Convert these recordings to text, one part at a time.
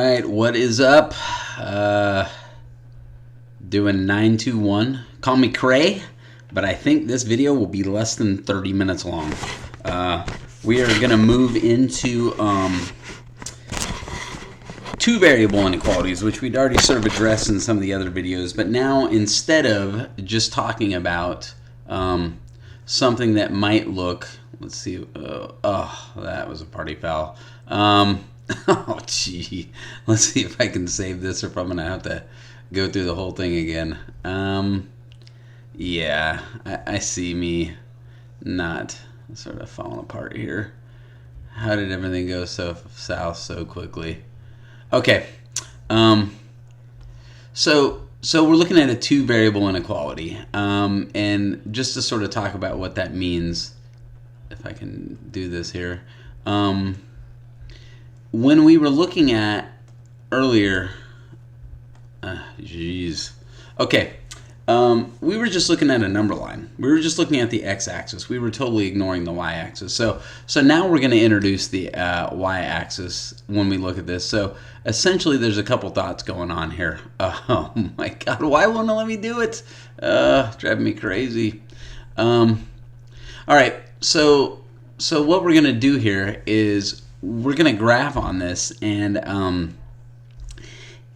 right, what is up? Doing 921. Call me Cray, but I think this video will be less than 30 minutes long. We are going to move into two variable inequalities, which we'd already sort of addressed in some of the other videos. But now, instead of just talking about something that might look, let's see, oh, that was a party foul. Oh, gee. Let's see if I can save this or if I'm going to have to go through the whole thing again. Yeah, I see me not sort of falling apart here. How did everything go so south so quickly? Okay. So we're looking at a two variable inequality. And just to sort of talk about what that means, if I can do this here. When we were looking at earlier, okay, we were just looking at a number line. We were just looking at the x-axis. We were totally ignoring the y-axis. So now we're going to introduce the y-axis when we look at this. So essentially, there's a couple thoughts going on here. Oh my God, why won't it let me do it? Driving me crazy. All right, so what we're going to do here is we're going to graph on this, and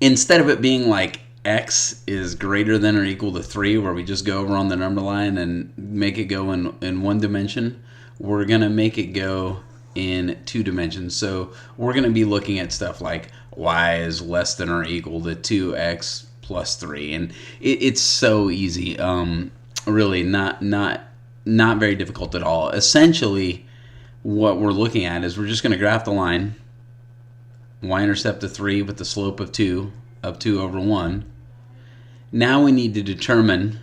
instead of it being like x is greater than or equal to 3, where we just go over on the number line and make it go in one dimension, we're going to make it go in two dimensions. So we're going to be looking at stuff like y is less than or equal to 2x plus 3. And it's so easy. Really not very difficult at all. Essentially, what we're looking at is we're just going to graph the line, y-intercept of 3 with the slope of 2 over 1. Now we need to determine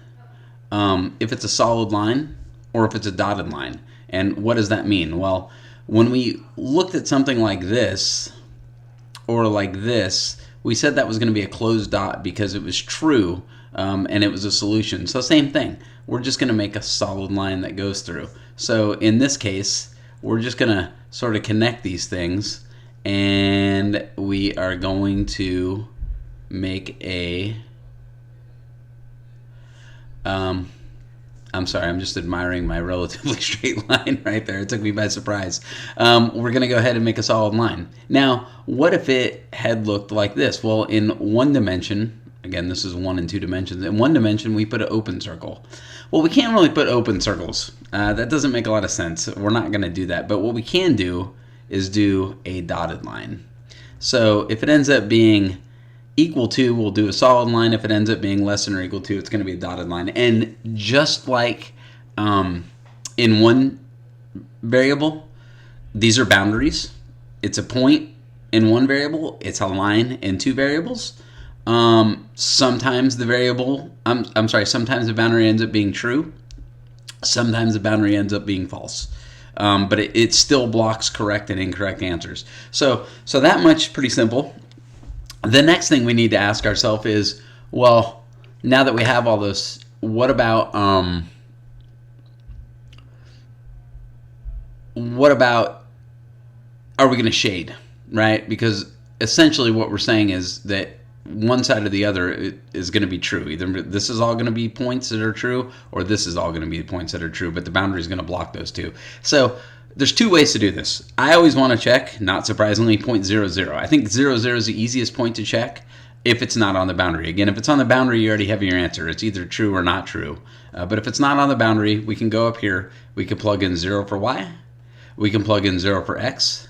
if it's a solid line or if it's a dotted line. And what does that mean? Well, when we looked at something like this or like this, we said that was going to be a closed dot because it was true and it was a solution. So same thing. We're just going to make a solid line that goes through. So in this case, we're just going to sort of connect these things, and we are going to make a I'm sorry, I'm just admiring my relatively straight line right there. It took me by surprise. We're going to go ahead and make a solid line. Now, what if it had looked like this? Well, in one dimension, again, this is 1 and 2 dimensions. In one dimension, we put an open circle. Well, we can't really put open circles. That doesn't make a lot of sense. We're not going to do that. But what we can do is do a dotted line. So if it ends up being equal to, we'll do a solid line. If it ends up being less than or equal to, it's going to be a dotted line. And just like in one variable, these are boundaries. It's a point in one variable. It's a line in two variables. Sometimes the variable, sometimes the boundary ends up being true. Sometimes the boundary ends up being false. But it still blocks correct and incorrect answers. So that much pretty simple. The next thing we need to ask ourselves is, well, now that we have all this, what about are we going to shade, right? Because essentially what we're saying is that one side or the other is going to be true. Either this is all going to be points that are true, or this is all going to be points that are true, but the boundary is going to block those two. So there's two ways to do this. I always want to check, not surprisingly, 0.00. I think 00 is the easiest point to check if it's not on the boundary. Again, if it's on the boundary, you already have your answer. It's either true or not true. But if it's not on the boundary, we can go up here. We can plug in 0 for y. We can plug in 0 for x.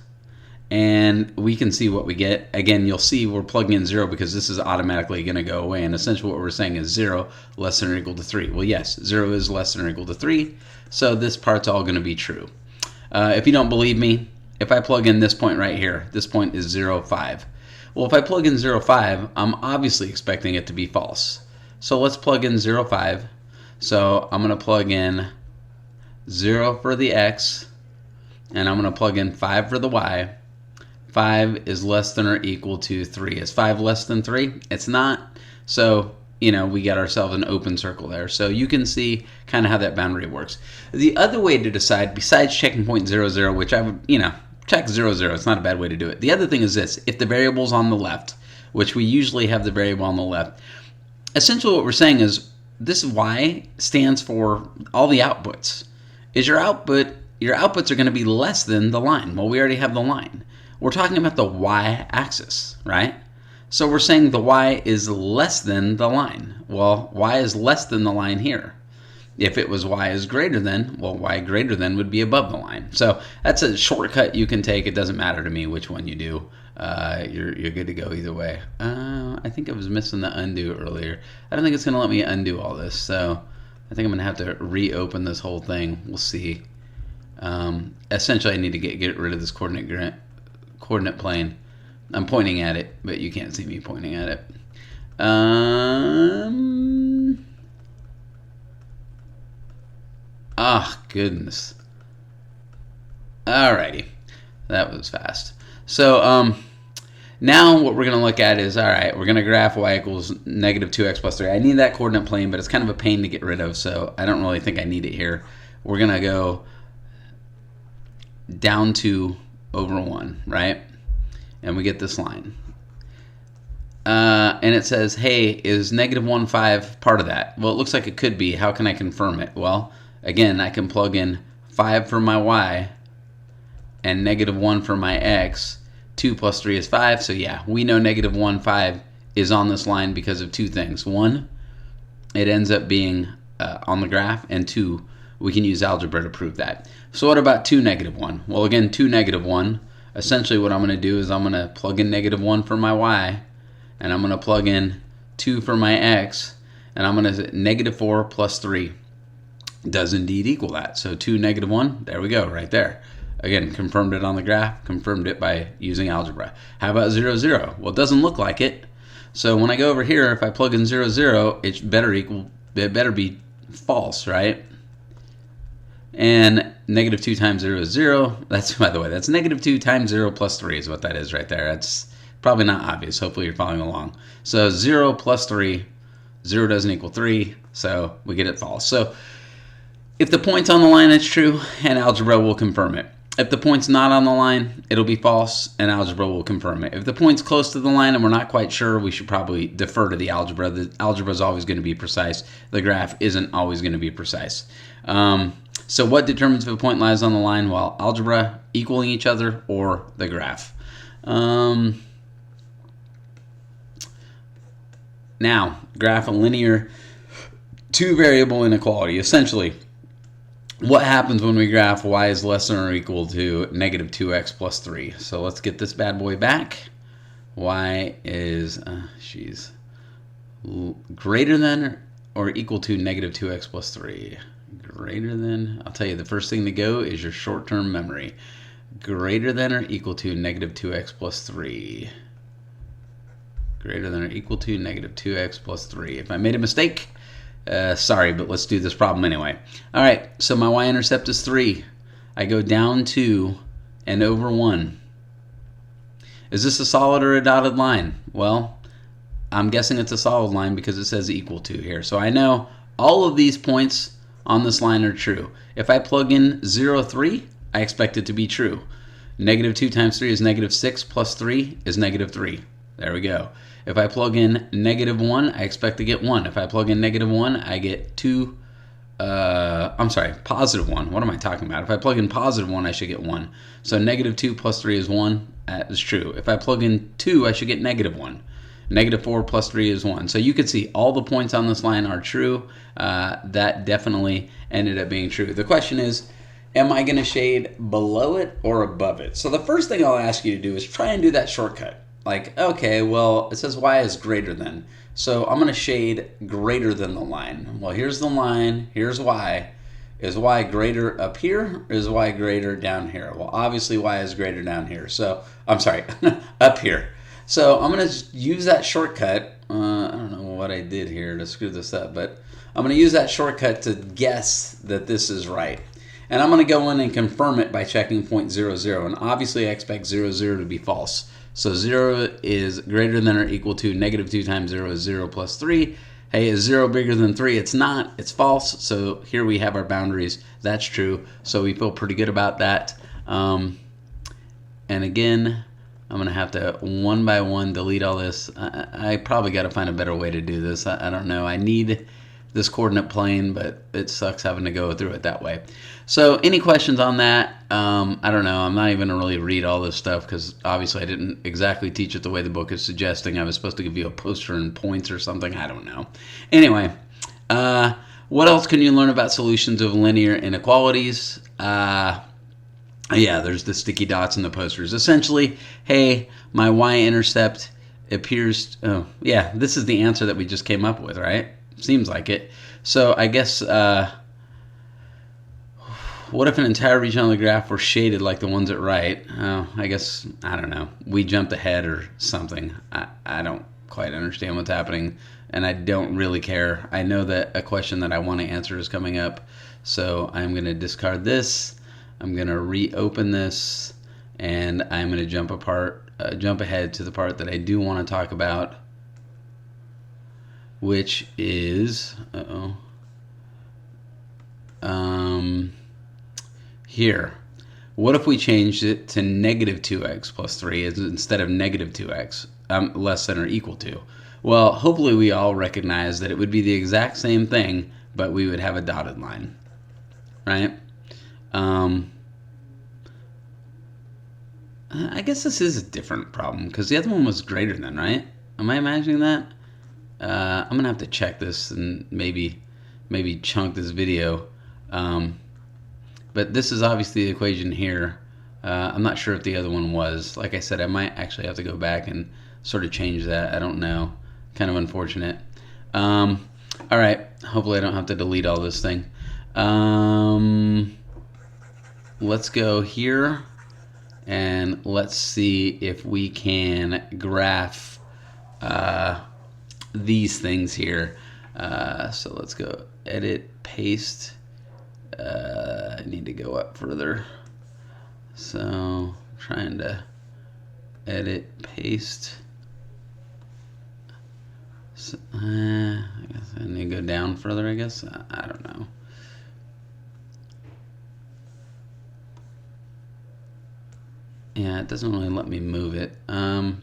And we can see what we get. Again, you'll see we're plugging in 0 because this is automatically going to go away. And essentially what we're saying is 0 less than or equal to 3. Well, yes, 0 is less than or equal to 3. So this part's all going to be true. If you don't believe me, if I plug in this point right here, this point is 0, 5. Well, if I plug in 0, 5, I'm obviously expecting it to be false. So let's plug in 0, 5. So I'm going to plug in 0 for the x, and I'm going to plug in 5 for the y. 5 is less than or equal to 3. Is 5 less than 3? It's not. So we got ourselves an open circle there. So you can see kind of how that boundary works. The other way to decide, besides checking 0.00, which I would, check 0, 0. It's not a bad way to do it. The other thing is this. If the variable's on the left, which we usually have the variable on the left, essentially what we're saying is this y stands for all the outputs. Is your outputs are going to be less than the line. Well, we already have the line. We're talking about the y-axis, right? So we're saying the y is less than the line. Well, y is less than the line here. If it was y is greater than, well, y greater than would be above the line. So that's a shortcut you can take. It doesn't matter to me which one you do. You're good to go either way. I think I was missing the undo earlier. I don't think it's going to let me undo all this. So I think I'm going to have to reopen this whole thing. We'll see. Essentially, I need to get rid of this coordinate plane. I'm pointing at it, but you can't see me pointing at it. Goodness. Alrighty. That was fast. So, now what we're going to look at is, alright, we're going to graph y equals negative 2x plus 3. I need that coordinate plane, but it's kind of a pain to get rid of, so I don't really think I need it here. We're going to go down 2 over 1, right? And we get this line. And it says, hey, is negative 1, 5 part of that? Well, it looks like it could be. How can I confirm it? Well, again, I can plug in 5 for my y and negative 1 for my x. 2 plus 3 is 5. So yeah, we know negative 1, 5 is on this line because of two things. One, it ends up being on the graph. And two, we can use algebra to prove that. So what about 2, negative 1? Well, again, 2, negative 1. Essentially what I'm going to do is I'm going to plug in negative 1 for my y. And I'm going to plug in 2 for my x. And I'm going to negative 4 plus 3 does indeed equal that. So 2, negative 1, there we go, right there. Again, confirmed it on the graph, confirmed it by using algebra. How about 0, 0? Well, it doesn't look like it. So when I go over here, if I plug in 0, 0, it better be false, right? And negative 2 times 0 is 0. That's, by the way, that's negative 2 times 0 plus 3 is what that is right there. That's probably not obvious. Hopefully you're following along. So 0 plus 3, 0 doesn't equal 3, so we get it false. So if the point's on the line, it's true, and algebra will confirm it. If the point's not on the line, it'll be false, and algebra will confirm it. If the point's close to the line and we're not quite sure, we should probably defer to the algebra. The algebra is always going to be precise. The graph isn't always going to be precise. So what determines if a point lies on the line? Well, algebra equaling each other or the graph. Now, graph a linear two-variable inequality. Essentially, what happens when we graph y is less than or equal to negative 2x plus 3? So let's get this bad boy back. Y is, greater than or equal to negative 2x plus 3. Greater than, I'll tell you, the first thing to go is your short-term memory. Greater than or equal to negative 2x plus 3. Greater than or equal to negative 2x plus 3. If I made a mistake, sorry, but let's do this problem anyway. All right, so my y-intercept is 3. I go down 2 and over 1. Is this a solid or a dotted line? Well, I'm guessing it's a solid line because it says equal to here. So I know all of these points on this line are true. If I plug in 0, 3, I expect it to be true. Negative 2 times 3 is negative 6 plus 3 is negative 3. There we go. If I plug in negative 1, I expect to get 1. If I plug in negative 1, I get positive 1. What am I talking about? If I plug in positive 1, I should get 1. So negative 2 plus 3 is 1. That is true. If I plug in 2, I should get negative 1. Negative 4 plus 3 is 1. So you can see all the points on this line are true. That definitely ended up being true. The question is, am I going to shade below it or above it? So the first thing I'll ask you to do is try and do that shortcut. Like, okay, well, it says y is greater than. So I'm going to shade greater than the line. Well, here's the line. Here's y. Is y greater up here or is y greater down here? Well, obviously y is greater down here. So, I'm sorry, up here. So I'm going to use that shortcut. I don't know what I did here to screw this up, but I'm going to use that shortcut to guess that this is right. And I'm going to go in and confirm it by checking point 0, 0. And obviously I expect 0, 0 to be false. So 0 is greater than or equal to negative 2 times 0 is 0 plus 3. Hey, is 0 bigger than 3? It's not. It's false. So here we have our boundaries. That's true. So we feel pretty good about that. And again, I'm going to have to one by one delete all this. I probably got to find a better way to do this. I don't know. I need this coordinate plane, but it sucks having to go through it that way. So any questions on that? I don't know. I'm not even going to really read all this stuff because obviously I didn't exactly teach it the way the book is suggesting. I was supposed to give you a poster and points or something. I don't know. Anyway, what else can you learn about solutions of linear inequalities? Yeah, there's the sticky dots in the posters. Essentially, hey, my y-intercept appears... Oh, yeah, this is the answer that we just came up with, right? Seems like it. So I guess... what if an entire region on the graph were shaded like the ones at right? Oh, I guess, I don't know. We jumped ahead or something. I don't quite understand what's happening, and I don't really care. I know that a question that I want to answer is coming up, so I'm going to discard this. I'm going to reopen this, and I'm going to jump ahead to the part that I do want to talk about, which is, here. What if we changed it to negative 2x plus 3 instead of negative 2x less than or equal to? Well, hopefully we all recognize that it would be the exact same thing, but we would have a dotted line, right? I guess this is a different problem because the other one was greater than, right? Am I imagining that? I'm going to have to check this and maybe chunk this video. But this is obviously the equation here. I'm not sure if the other one was. Like I said, I might actually have to go back and sort of change that. I don't know. Kind of unfortunate. All right. Hopefully I don't have to delete all this thing. Let's go here. And let's see if we can graph these things here. So let's go edit, paste. I need to go up further. So trying to edit, paste. So, I guess I need to go down further, I guess. I don't know. Yeah, it doesn't really let me move it. I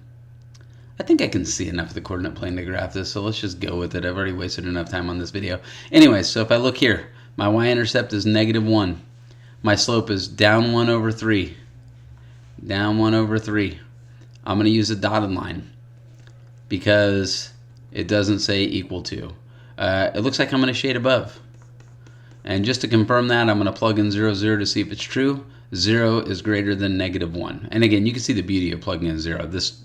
think I can see enough of the coordinate plane to graph this, so let's just go with it. I've already wasted enough time on this video. Anyway, so if I look here, my y-intercept is negative 1. My slope is down 1 over 3. Down 1 over 3. I'm going to use a dotted line because it doesn't say equal to. It looks like I'm going to shade above. And just to confirm that, I'm going to plug in 0, 0 to see if it's true. 0 is greater than negative 1. And again, you can see the beauty of plugging in 0. This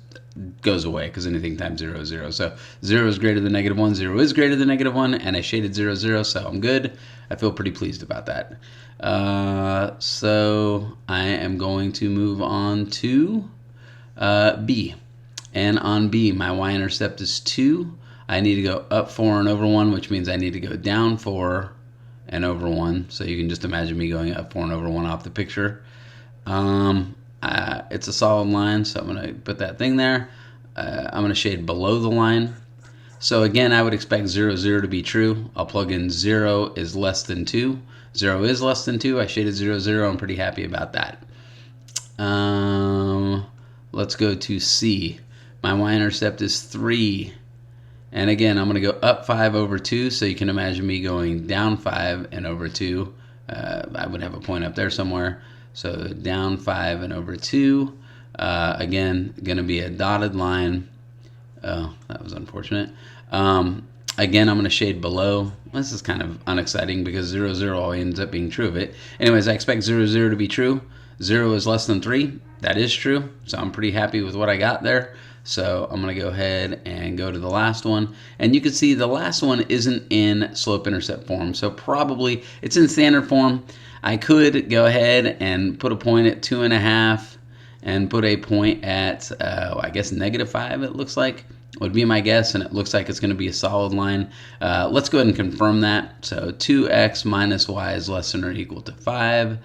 goes away because anything times 0 is 0. So 0 is greater than negative 1. 0 is greater than negative 1. And I shaded 0, 0, so I'm good. I feel pretty pleased about that. So I am going to move on to B. And on B, my y-intercept is 2. I need to go up 4 and over 1, which means I need to go down 4 and over 1. So you can just imagine me going up 4 and over 1 off the picture. It's a solid line, so I'm going to put that thing there. I'm going to shade below the line. So again, I would expect 0, 0 to be true. I'll plug in 0 is less than 2. 0 is less than 2. I shaded 0, 0. I'm pretty happy about that. Let's go to C. My y-intercept is 3. And again, I'm going to go up 5 over 2, so you can imagine me going down 5 and over 2. I would have a point up there somewhere. So down 5 and over 2. Again, going to be a dotted line. Oh, that was unfortunate. Again, I'm going to shade below. This is kind of unexciting because 0, 0 always ends up being true of it. Anyways, I expect 0, 0 to be true. 0 is less than 3. That is true. So I'm pretty happy with what I got there. So I'm going to go ahead and go to the last one. And you can see the last one isn't in slope-intercept form. So probably it's in standard form. I could go ahead and put a point at 2.5 and put a point at, I guess, negative 5, it looks like, would be my guess. And it looks like it's going to be a solid line. Let's go ahead and confirm that. So 2x minus y is less than or equal to 5.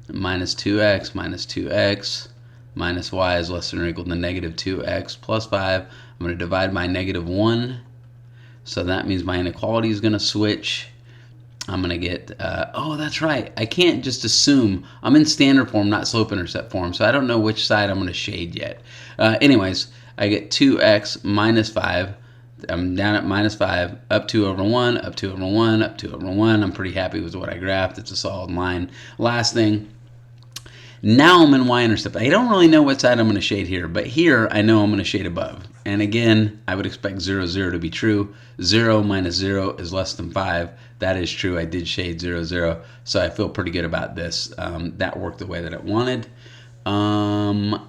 Minus 2x minus 2x. Minus y is less than or equal to negative 2x plus 5. I'm going to divide by negative 1. So that means my inequality is going to switch. I'm going to get, oh, that's right. I can't just assume. I'm in standard form, not slope intercept form, so I don't know which side I'm going to shade yet. Anyways, I get 2x minus 5. I'm down at minus 5, up 2 over 1, up 2 over 1, up 2 over 1. I'm pretty happy with what I graphed. It's a solid line. Last thing, now I'm in y-intercept. I don't really know what side I'm going to shade here, but here I know I'm going to shade above. And again, I would expect 0, 0 to be true. 0 minus 0 is less than 5. That is true. I did shade 0, 0. So I feel pretty good about this. That worked the way that it wanted. And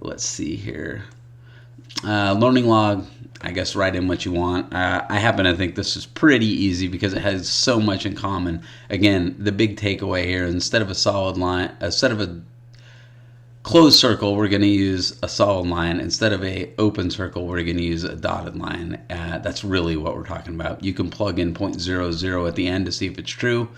let's see here. Learning log, I guess write in what you want. I happen to think this is pretty easy because it has so much in common. Again, the big takeaway here, instead of a solid line, instead of a closed circle, we're going to use a solid line. Instead of a open circle, we're going to use a dotted line. That's really what we're talking about. You can plug in 0.00 at the end to see if it's true.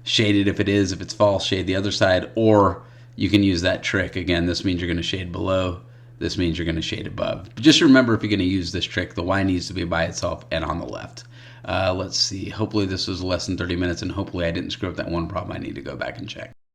Shade it if it is. If it's false, shade the other side. Or you can use that trick. Again, this means you're going to shade below. This means you're going to shade above. But just remember, if you're going to use this trick, the Y needs to be by itself and on the left. Let's see. Hopefully this was less than 30 minutes, and hopefully I didn't screw up that one problem. I need to go back and check.